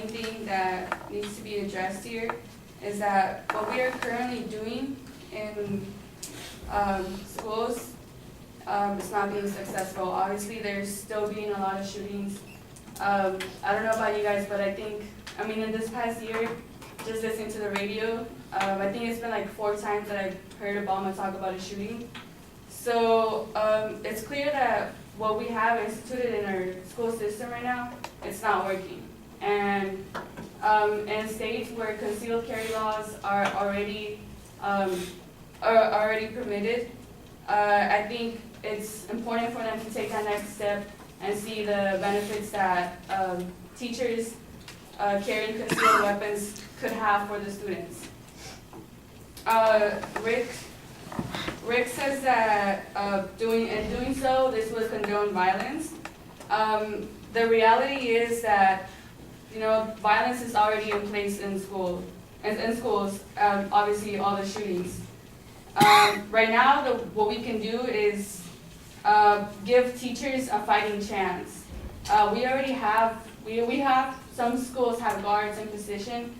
main thing that needs to be addressed here is that what we are currently doing in schools is not being successful. Obviously, there's still being a lot of shootings. I don't know about you guys, but I mean, in this past year, just listening to the radio, I think it's been like 4 times that I've heard Obama talk about a shooting. So it's clear that what we have instituted in our school system right now, it's not working. And in states where concealed carry laws are already permitted, I think it's important for them to take that next step and see the benefits that teachers carrying concealed weapons could have for the students. Rick says that doing so, this would condone violence. The reality is that, violence is already in place in schools, obviously all the shootings. Right now, what we can do is give teachers a fighting chance. We already have, some schools have guards in position,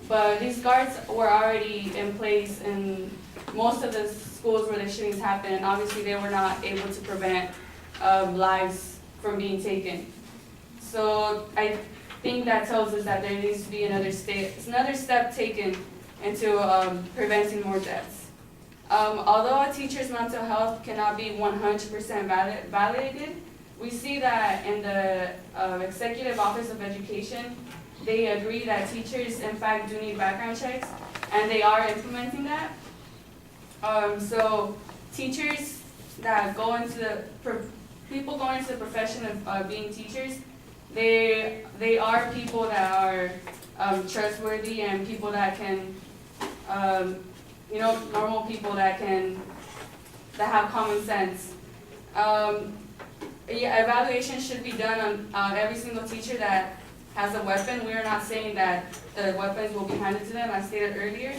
but these guards were already in place in most of the schools where the shootings happened, and obviously they were not able to prevent lives from being taken. So I think that tells us that there needs to be another step taken into preventing more deaths. Although a teacher's mental health cannot be 100% validated, we see that in the Executive Office of Education, they agree that teachers in fact do need background checks, and they are implementing that. So teachers that go into people going into the profession of being teachers, they are people that are trustworthy and people that can, normal people that have common sense. Evaluation should be done on every single teacher that has a weapon. We are not saying that the weapons will be handed to them, as stated earlier.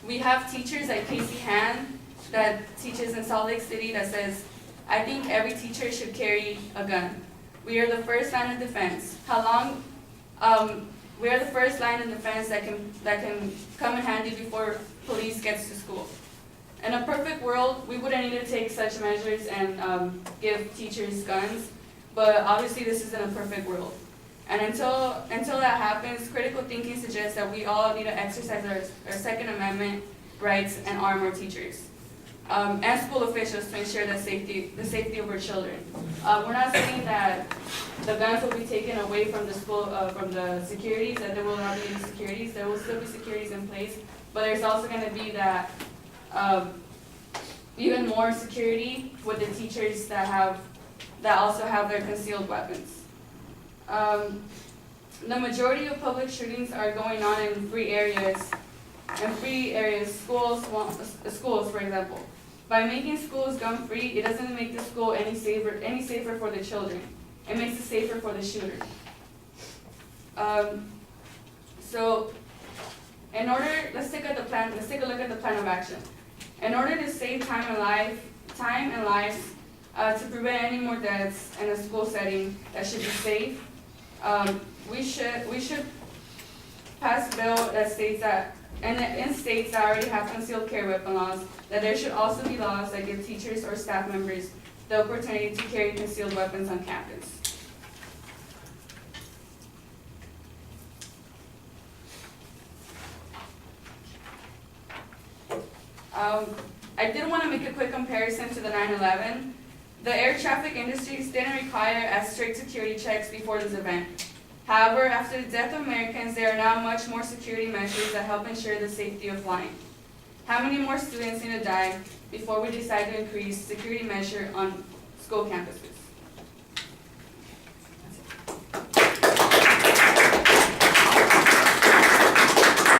We have teachers like Casey Han that teaches in Salt Lake City that says, I think every teacher should carry a gun. We are the first line of defense. We are the first line of defense that can come in handy before police gets to school. In a perfect world, we wouldn't need to take such measures and give teachers guns, but obviously this isn't a perfect world. And until that happens, critical thinking suggests that we all need to exercise our Second Amendment rights and arm our teachers and school officials to ensure the safety of our children. We're not saying that the guns will be taken away from the school, from the securities, that there will not be any securities. There will still be securities in place, but there's also going to be that even more security with the teachers that also have their concealed weapons. The majority of public shootings are going on in free areas, schools, for example. By making schools gun-free, it doesn't make the school any safer for the children. It makes it safer for the shooter. So, let's take a look at the plan of action. In order to save time and lives, to prevent any more deaths in a school setting that should be safe, we should pass a bill that states that, and in states that already have concealed carry weapon laws, that there should also be laws that give teachers or staff members the opportunity to carry concealed weapons on campus. I did want to make a quick comparison to the 9/11. The air traffic industries didn't require as strict security checks before this event. However, after the death of Americans, there are now much more security measures that help ensure the safety of flying. How many more students need to die before we decide to increase security measure on school campuses?